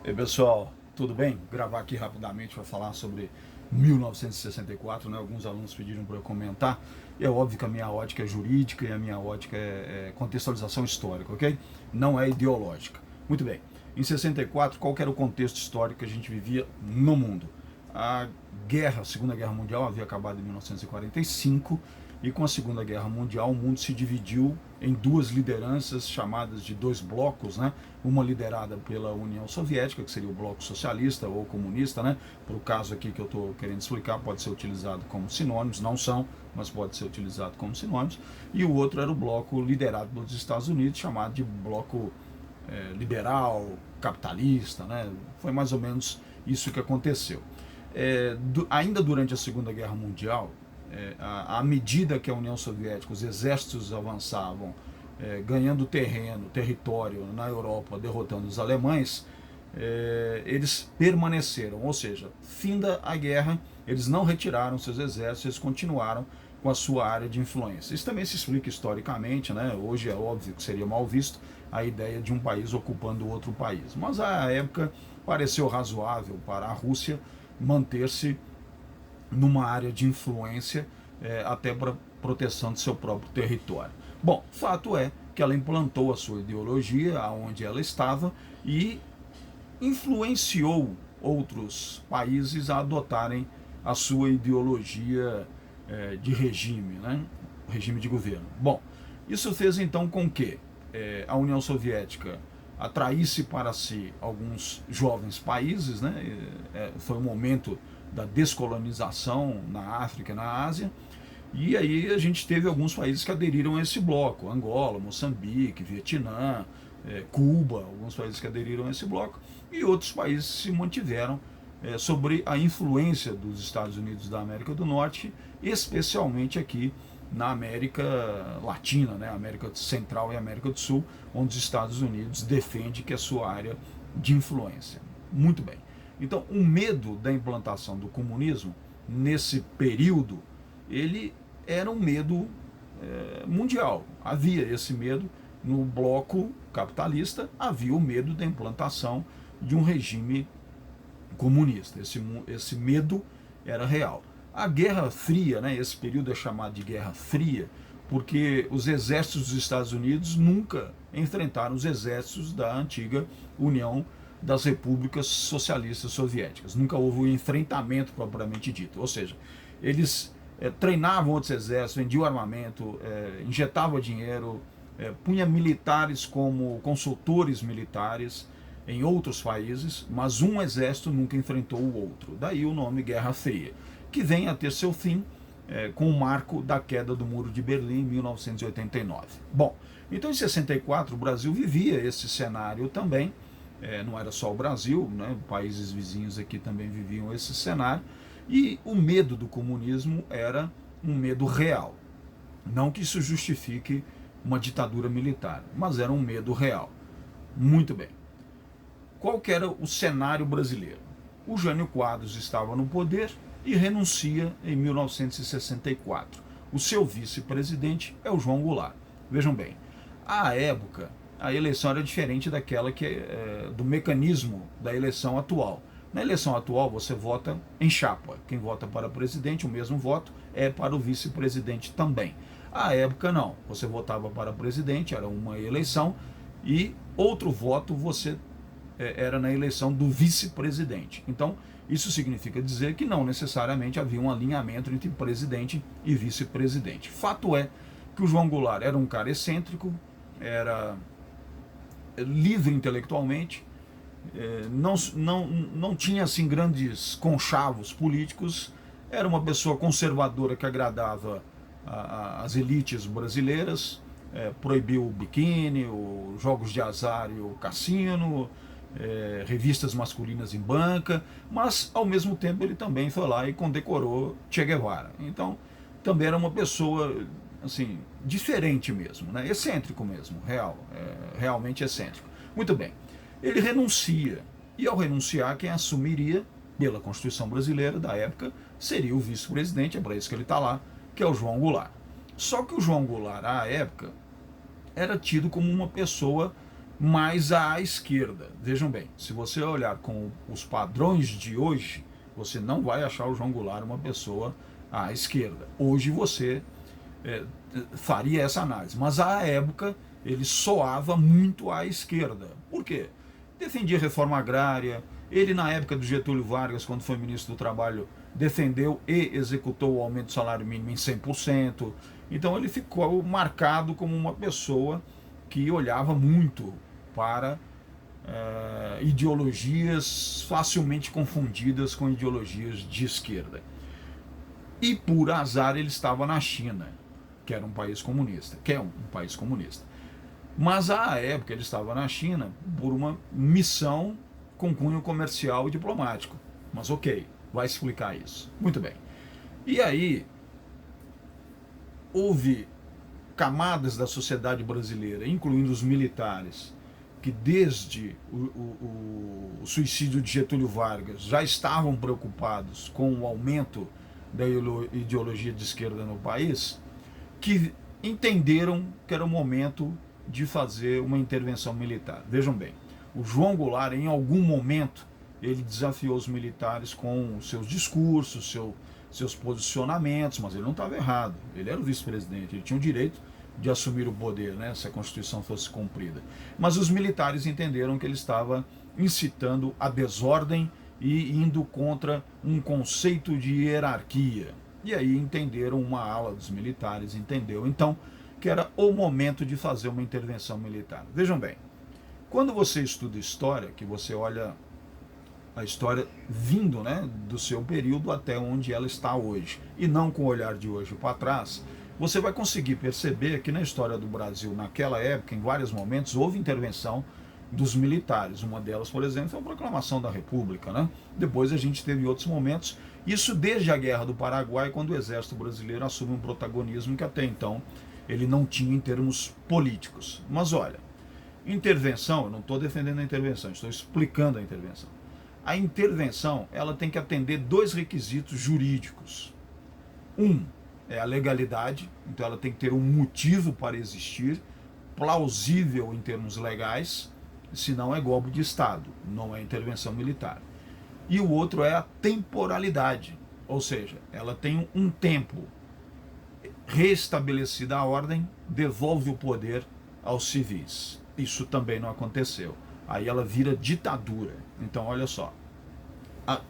E aí, pessoal, tudo bem? Gravar aqui rapidamente para falar sobre 1964, né? Alguns alunos pediram para eu comentar. E é óbvio que a minha ótica é jurídica e a minha ótica é contextualização histórica, ok? Não é ideológica. Muito bem. Em 64, qual que era o contexto histórico que a gente vivia no mundo? A Segunda Guerra Mundial havia acabado em 1945 e com a Segunda Guerra Mundial o mundo se dividiu em duas lideranças chamadas de dois blocos, né? Uma liderada pela União Soviética, que seria o bloco socialista ou comunista, né? Para o caso aqui que eu estou querendo explicar, pode ser utilizado como sinônimos, não são, mas pode ser utilizado como sinônimos. E o outro era o bloco liderado pelos Estados Unidos, chamado de bloco liberal, capitalista, né? Foi mais ou menos isso que aconteceu. Ainda durante a Segunda Guerra Mundial, à medida que a União Soviética, os exércitos avançavam, ganhando terreno, território na Europa, derrotando os alemães, eles permaneceram, ou seja, finda a guerra, eles não retiraram seus exércitos, eles continuaram com a sua área de influência. Isso também se explica historicamente, né? Hoje é óbvio que seria mal visto a ideia de um país ocupando outro país, mas à época pareceu razoável para a Rússia manter-se numa área de influência até para proteção do seu próprio território. Bom, fato é que ela implantou a sua ideologia aonde ela estava e influenciou outros países a adotarem a sua ideologia de regime, né? Regime de governo. Bom, isso fez então com que a União Soviética atraísse para si alguns jovens países, né? Foi um momento da descolonização na África e na Ásia, e aí a gente teve alguns países que aderiram a esse bloco: Angola, Moçambique, Vietnã, Cuba, alguns países que aderiram a esse bloco, e outros países se mantiveram sobre a influência dos Estados Unidos da América do Norte, especialmente aqui na América Latina, né, América Central e América do Sul, onde os Estados Unidos defende que é sua área de influência. Muito bem. Então, o medo da implantação do comunismo nesse período, ele era um medo mundial. Havia esse medo no bloco capitalista, havia o medo da implantação de um regime comunista. Esse medo era real. A Guerra Fria, né, esse período é chamado de Guerra Fria, porque os exércitos dos Estados Unidos nunca enfrentaram os exércitos da antiga União das Repúblicas Socialistas Soviéticas. Nunca houve um enfrentamento propriamente dito. Ou seja, eles treinavam outros exércitos, vendiam armamento, injetavam dinheiro, punha militares como consultores militares em outros países, mas um exército nunca enfrentou o outro. Daí o nome Guerra Fria, que vem a ter seu fim com o marco da queda do Muro de Berlim em 1989. Bom, então em 64 o Brasil vivia esse cenário também, não era só o Brasil, né, países vizinhos aqui também viviam esse cenário, e o medo do comunismo era um medo real. Não que isso justifique uma ditadura militar, mas era um medo real. Muito bem. Qual que era o cenário brasileiro? O Jânio Quadros estava no poder e renuncia em 1964. O seu vice-presidente é o João Goulart. Vejam bem, à época a eleição era diferente daquela que do mecanismo da eleição atual. Na eleição atual você vota em chapa. Quem vota para presidente, o mesmo voto é para o vice-presidente também. À época não, você votava para presidente, era uma eleição, e outro voto você era na eleição do vice-presidente. Então, isso significa dizer que não necessariamente havia um alinhamento entre presidente e vice-presidente. Fato é que o João Goulart era um cara excêntrico, era livre intelectualmente, não tinha assim grandes conchavos políticos, era uma pessoa conservadora que agradava as elites brasileiras, proibiu o biquíni, os jogos de azar e o cassino, revistas masculinas em banca, mas ao mesmo tempo ele também foi lá e condecorou Che Guevara. Então também era uma pessoa assim diferente mesmo, né? Excêntrico mesmo, realmente excêntrico. Muito bem, ele renuncia, e ao renunciar quem assumiria pela Constituição brasileira da época seria o vice-presidente, é para isso que ele está lá, que é o João Goulart. Só que o João Goulart à época era tido como uma pessoa Mas à esquerda, vejam bem, se você olhar com os padrões de hoje, você não vai achar o João Goulart uma pessoa à esquerda. Hoje você faria essa análise, mas à época ele soava muito à esquerda. Por quê? Defendia reforma agrária. Ele, na época do Getúlio Vargas, quando foi ministro do Trabalho, defendeu e executou o aumento do salário mínimo em 100%. Então ele ficou marcado como uma pessoa que olhava muito para ideologias facilmente confundidas com ideologias de esquerda. E por azar ele estava na China, que era um país comunista, que é um país comunista. Mas à época ele estava na China por uma missão com cunho comercial e diplomático. Mas ok, vai explicar isso. Muito bem. E aí houve camadas da sociedade brasileira, incluindo os militares, que desde o suicídio de Getúlio Vargas já estavam preocupados com o aumento da ideologia de esquerda no país, que entenderam que era o momento de fazer uma intervenção militar. Vejam bem, o João Goulart, em algum momento, ele desafiou os militares com seus discursos, seus posicionamentos, mas ele não estava errado. Ele era o vice-presidente, ele tinha o direito de assumir o poder, né, se a Constituição fosse cumprida. Mas os militares entenderam que ele estava incitando a desordem e indo contra um conceito de hierarquia. E aí entenderam, uma ala dos militares entendeu, então, que era o momento de fazer uma intervenção militar. Vejam bem, quando você estuda história, que você olha a história vindo, né, do seu período até onde ela está hoje, e não com o olhar de hoje para trás, você vai conseguir perceber que na história do Brasil, naquela época, em vários momentos, houve intervenção dos militares. Uma delas, por exemplo, foi a proclamação da República, né? Depois a gente teve outros momentos, isso desde a Guerra do Paraguai, quando o Exército Brasileiro assume um protagonismo que até então ele não tinha em termos políticos. Mas olha, intervenção, eu não estou defendendo a intervenção, estou explicando a intervenção. A intervenção, ela tem que atender dois requisitos jurídicos. Um é a legalidade, então ela tem que ter um motivo para existir, plausível em termos legais, senão é golpe de Estado, não é intervenção militar. E o outro é a temporalidade, ou seja, ela tem um tempo. Restabelecida a ordem, devolve o poder aos civis. Isso também não aconteceu. Aí ela vira ditadura. Então, olha só,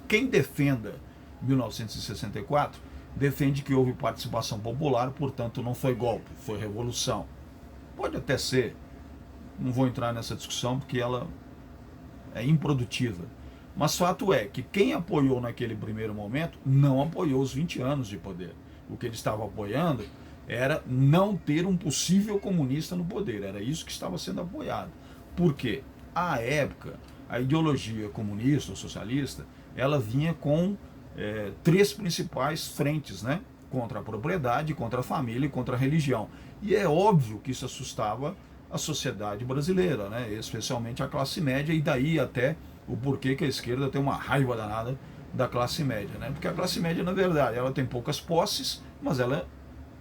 quem defenda 1964 defende que houve participação popular, portanto não foi golpe, foi revolução. Pode até ser, não vou entrar nessa discussão porque ela é improdutiva. Mas fato é que quem apoiou naquele primeiro momento não apoiou os 20 anos de poder. O que ele estava apoiando era não ter um possível comunista no poder. Era isso que estava sendo apoiado. Por quê? À época, a ideologia comunista ou socialista, ela vinha com três principais frentes, né? Contra a propriedade, contra a família e contra a religião. E é óbvio que isso assustava a sociedade brasileira, né? Especialmente a classe média, e daí até o porquê que a esquerda tem uma raiva danada da classe média, né? Porque a classe média, na verdade, ela tem poucas posses, mas ela,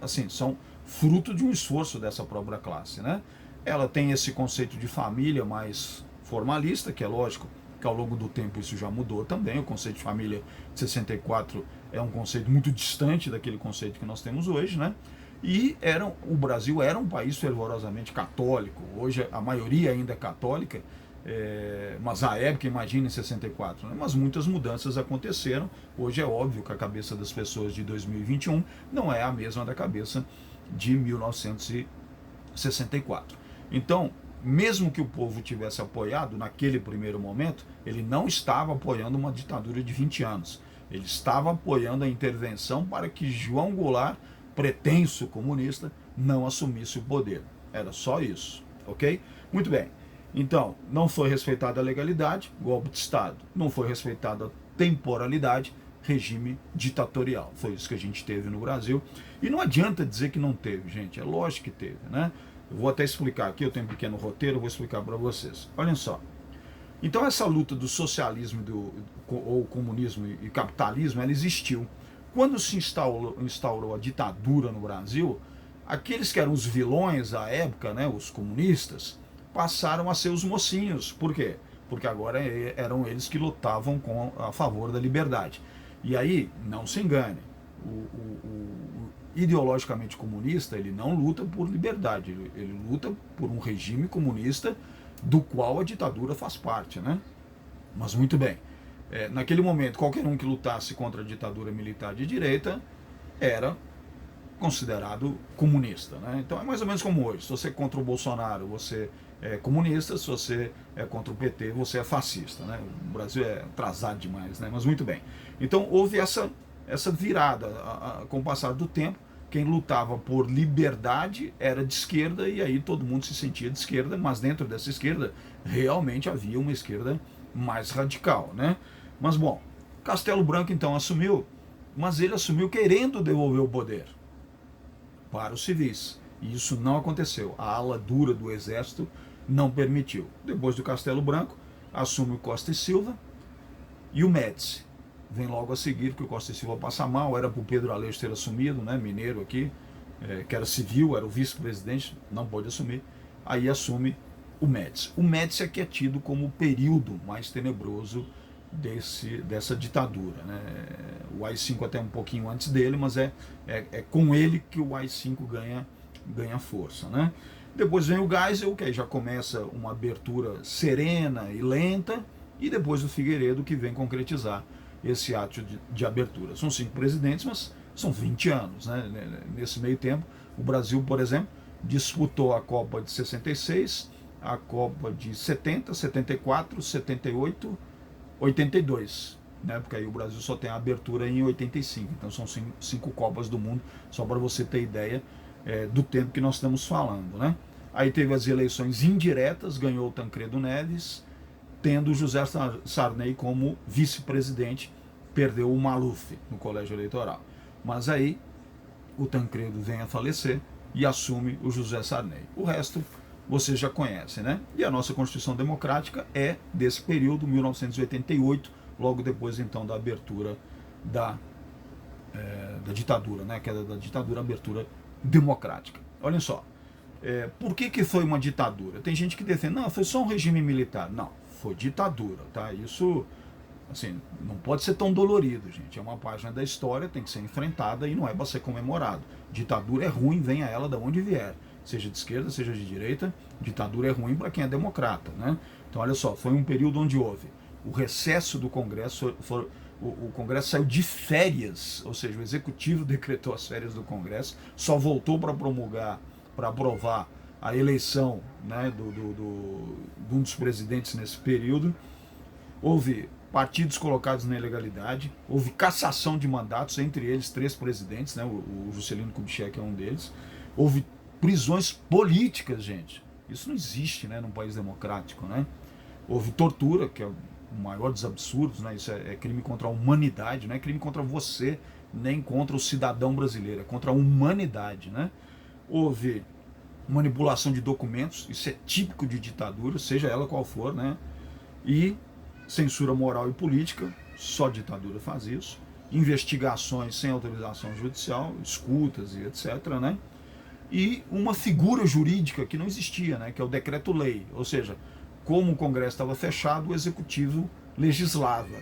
assim, são fruto de um esforço dessa própria classe, né? Ela tem esse conceito de família mais formalista, que é lógico que ao longo do tempo isso já mudou também. O conceito de família de 64 é um conceito muito distante daquele conceito que nós temos hoje, né? E o Brasil era um país fervorosamente católico. Hoje a maioria ainda é católica, mas à época, imagina em 64, né? Mas muitas mudanças aconteceram. Hoje é óbvio que a cabeça das pessoas de 2021 não é a mesma da cabeça de 1964. Então, mesmo que o povo tivesse apoiado naquele primeiro momento, ele não estava apoiando uma ditadura de 20 anos. Ele estava apoiando a intervenção para que João Goulart, pretenso comunista, não assumisse o poder. Era só isso, ok? Muito bem. Então, não foi respeitada a legalidade, golpe de Estado. Não foi respeitada a temporalidade, regime ditatorial. Foi isso que a gente teve no Brasil. E não adianta dizer que não teve, gente. É lógico que teve, né? Eu vou até explicar aqui, eu tenho um pequeno roteiro, vou explicar para vocês. Olhem só. Então essa luta do socialismo ou comunismo e capitalismo, ela existiu. Quando se instaurou a ditadura no Brasil, aqueles que eram os vilões à época, né, os comunistas, passaram a ser os mocinhos. Por quê? Porque agora eram eles que lutavam a favor da liberdade. E aí, não se engane, o ideologicamente comunista, ele não luta por liberdade, ele luta por um regime comunista do qual a ditadura faz parte, né? Mas muito bem, naquele momento, qualquer um que lutasse contra a ditadura militar de direita era considerado comunista, né? Então é mais ou menos como hoje. Se você é contra o Bolsonaro, você é comunista. Se você é contra o PT, você é fascista, né? O Brasil é atrasado demais, né? Mas muito bem. Então houve essa virada com o passar do tempo. Quem lutava por liberdade era de esquerda e aí todo mundo se sentia de esquerda, mas dentro dessa esquerda realmente havia uma esquerda mais radical, né? Mas bom, Castelo Branco então assumiu, mas ele assumiu querendo devolver o poder para os civis. E isso não aconteceu. A ala dura do exército não permitiu. Depois do Castelo Branco, assume o Costa e Silva e o Médici. Vem logo a seguir, que o Costa e Silva passa mal, era para o Pedro Aleixo ter assumido, né, mineiro aqui, que era civil, era o vice-presidente, não pôde assumir. Aí assume o Médici. O Médici é que é tido como o período mais tenebroso dessa ditadura, né? O AI-5 até um pouquinho antes dele, mas é com ele que o AI-5 ganha força, né? Depois vem o Geisel, que aí já começa uma abertura serena e lenta, e depois o Figueiredo, que vem concretizar esse ato de abertura. São 5 presidentes, mas são 20 anos, né? Nesse meio tempo, o Brasil, por exemplo, disputou a Copa de 66, a Copa de 70, 74, 78, 82, né? Porque aí o Brasil só tem a abertura em 85, então são 5 Copas do Mundo, só para você ter ideia do tempo que nós estamos falando, né? Aí teve as eleições indiretas, ganhou o Tancredo Neves, tendo José Sarney como vice-presidente, perdeu o Maluf no colégio eleitoral. Mas aí o Tancredo vem a falecer e assume o José Sarney. O resto vocês já conhecem, né? E a nossa Constituição Democrática é desse período, 1988, logo depois então da abertura da ditadura, né? Que é da ditadura, abertura democrática. Olhem só, por que foi uma ditadura? Tem gente que defende, não, foi só um regime militar. Não, foi ditadura, tá? Isso, assim, não pode ser tão dolorido, gente. É uma página da história, tem que ser enfrentada e não é para ser comemorado. Ditadura é ruim, venha ela de onde vier. Seja de esquerda, seja de direita, ditadura é ruim para quem é democrata, né? Então, olha só, foi um período onde houve o recesso do Congresso, o Congresso saiu de férias, ou seja, o Executivo decretou as férias do Congresso, só voltou para promulgar, para aprovar a eleição, né, de um dos presidentes nesse período. Houve partidos colocados na ilegalidade, houve cassação de mandatos, entre eles 3 presidentes, né, o Juscelino Kubitschek é um deles. Houve prisões políticas, gente. Isso não existe, né, num país democrático, né? Houve tortura, que é o maior dos absurdos, né? Isso é crime contra a humanidade, não é crime contra você, nem contra o cidadão brasileiro, é contra a humanidade, né? Houve manipulação de documentos, isso é típico de ditadura, seja ela qual for, né? E censura moral e política, só ditadura faz isso. Investigações sem autorização judicial, escutas e etc, né? E uma figura jurídica que não existia, né? Que é o decreto-lei, ou seja, como o Congresso estava fechado, o Executivo legislava.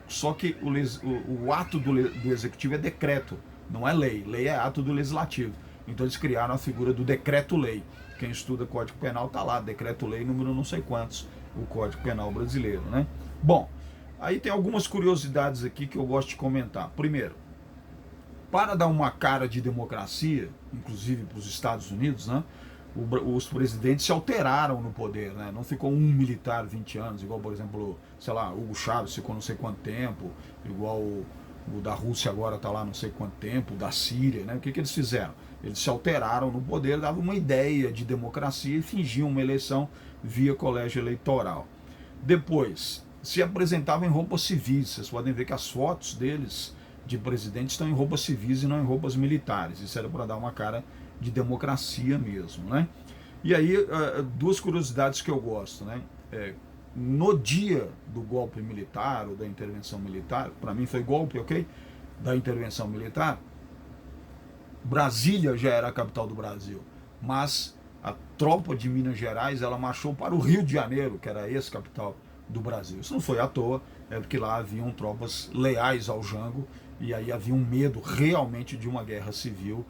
Só que o ato do Executivo é decreto, não é lei. Lei é ato do Legislativo. Então eles criaram a figura do decreto-lei. Quem estuda Código Penal está lá, decreto-lei número não sei quantos, o Código Penal brasileiro, né? Bom, aí tem algumas curiosidades aqui que eu gosto de comentar. Primeiro, para dar uma cara de democracia, inclusive para os Estados Unidos, né? Os presidentes se alteraram no poder, né? Não ficou um militar 20 anos, igual, por exemplo, sei lá, Hugo Chávez ficou não sei quanto tempo, igual o da Rússia agora está lá não sei quanto tempo, da Síria, né? O que eles fizeram? Eles se alteraram no poder, davam uma ideia de democracia e fingiam uma eleição via colégio eleitoral. Depois, se apresentavam em roupas civis. Vocês podem ver que as fotos deles de presidente estão em roupas civis e não em roupas militares. Isso era para dar uma cara de democracia mesmo, né? E aí, 2 curiosidades que eu gosto, né? No dia do golpe militar ou da intervenção militar, para mim foi golpe, ok? Da intervenção militar, Brasília já era a capital do Brasil, mas tropa de Minas Gerais ela marchou para o Rio de Janeiro, que era a ex-capital do Brasil. Isso não foi à toa, é porque lá haviam tropas leais ao Jango e aí havia um medo realmente de uma guerra civil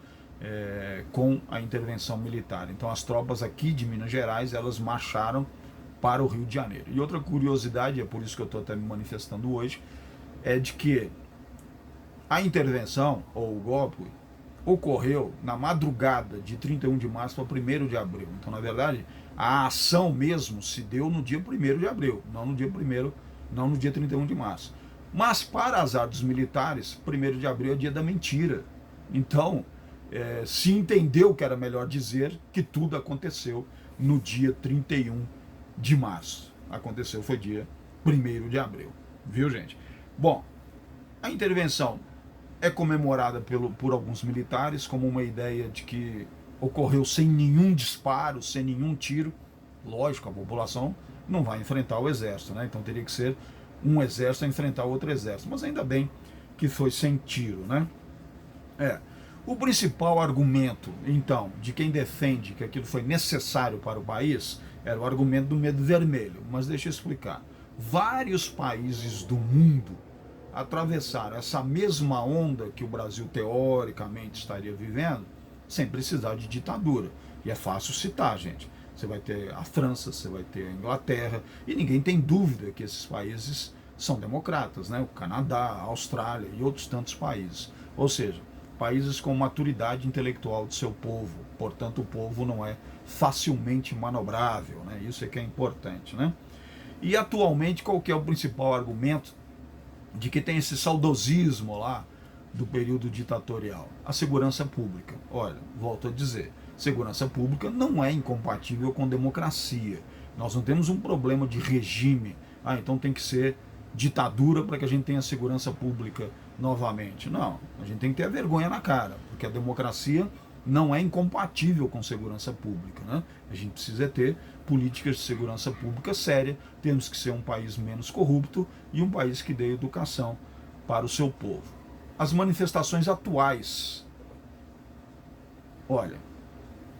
com a intervenção militar. Então as tropas aqui de Minas Gerais elas marcharam para o Rio de Janeiro. E outra curiosidade, é por isso que eu estou até me manifestando hoje, é de que a intervenção, ou o golpe, ocorreu na madrugada de 31 de março para 1º de abril. Então, na verdade, a ação mesmo se deu no dia 1º de abril, não no dia 1º, não no dia 31 de março. Mas, para azar dos militares, 1º de abril é dia da mentira. Então, se entendeu que era melhor dizer que tudo aconteceu no dia 31 de março. Aconteceu, foi dia 1º de abril. Viu, gente? Bom, a intervenção é comemorada por alguns militares como uma ideia de que ocorreu sem nenhum disparo, sem nenhum tiro. Lógico, a população não vai enfrentar o exército, né? Então teria que ser um exército a enfrentar outro exército. Mas ainda bem que foi sem tiro, né? O principal argumento, então, de quem defende que aquilo foi necessário para o país era o argumento do medo vermelho. Mas deixa eu explicar. Vários países do mundo atravessaram essa mesma onda que o Brasil teoricamente estaria vivendo sem precisar de ditadura. E é fácil citar, gente. Você vai ter a França, você vai ter a Inglaterra, e ninguém tem dúvida que esses países são democratas, né? O Canadá, a Austrália e outros tantos países. Ou seja, países com maturidade intelectual de seu povo. Portanto, o povo não é facilmente manobrável, né? Isso é que é importante, né? E atualmente, qual que é o principal argumento de que tem esse saudosismo lá do período ditatorial? A segurança pública. Olha, volto a dizer, segurança pública não é incompatível com democracia. Nós não temos um problema de regime. Então tem que ser ditadura para que a gente tenha segurança pública novamente. Não, a gente tem que ter a vergonha na cara, porque a democracia não é incompatível com segurança pública, né? A gente precisa ter políticas de segurança pública séria, temos que ser um país menos corrupto e um país que dê educação para o seu povo. As manifestações atuais. Olha,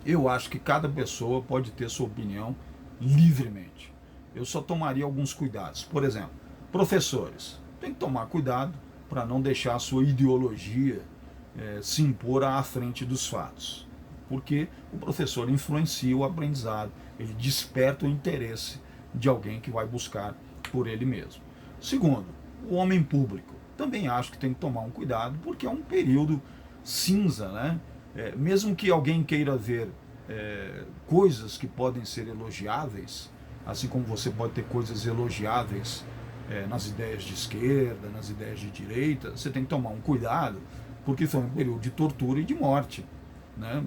eu acho que cada pessoa pode ter sua opinião livremente. Eu só tomaria alguns cuidados. Por exemplo, professores, tem que tomar cuidado para não deixar a sua ideologia se impor à frente dos fatos. Porque o professor influencia o aprendizado, ele desperta o interesse de alguém que vai buscar por ele mesmo. Segundo, o homem público. Também acho que tem que tomar um cuidado, porque é um período cinza, né? Mesmo que alguém queira ver coisas que podem ser elogiáveis, assim como você pode ter coisas elogiáveis nas ideias de esquerda, nas ideias de direita, você tem que tomar um cuidado, porque foi um período de tortura e de morte, né?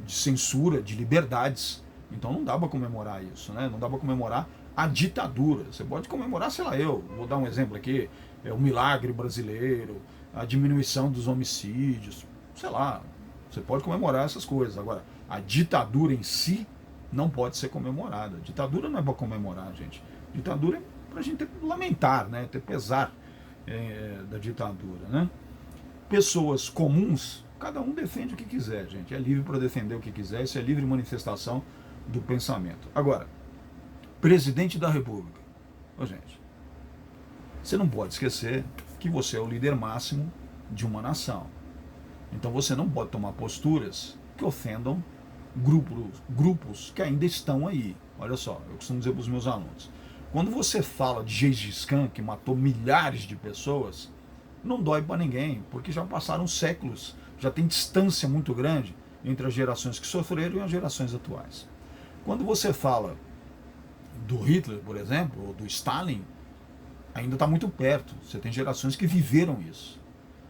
De censura, de liberdades. Então não dá para comemorar isso, né? Não dá para comemorar a ditadura. Você pode comemorar, sei lá, eu vou dar um exemplo aqui, o milagre brasileiro, a diminuição dos homicídios, sei lá, você pode comemorar essas coisas. Agora, a ditadura em si não pode ser comemorada. A ditadura não é para comemorar, gente. A ditadura é para a gente lamentar, né? Ter pesar da ditadura, né? Pessoas comuns, cada um defende o que quiser, gente. É livre para defender o que quiser, isso é livre manifestação do pensamento. Agora, presidente da República. Ô, gente, você não pode esquecer que você é o líder máximo de uma nação. Então você não pode tomar posturas que ofendam grupos que ainda estão aí. Olha só, eu costumo dizer para os meus alunos, quando você fala de Gengis Khan, que matou milhares de pessoas, não dói para ninguém, porque já passaram séculos, já tem distância muito grande entre as gerações que sofreram e as gerações atuais. Quando você fala do Hitler, por exemplo, ou do Stalin, ainda está muito perto, você tem gerações que viveram isso.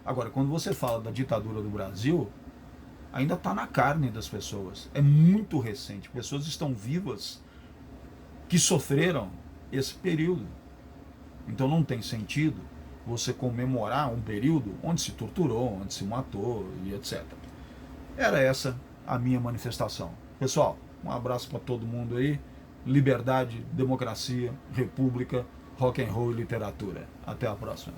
Agora, quando você fala da ditadura do Brasil, ainda está na carne das pessoas, é muito recente, pessoas estão vivas que sofreram esse período. Então não tem sentido você comemorar um período onde se torturou, onde se matou e etc. Era essa a minha manifestação. Pessoal, um abraço para todo mundo aí. Liberdade, democracia, república, rock and roll e literatura. Até a próxima.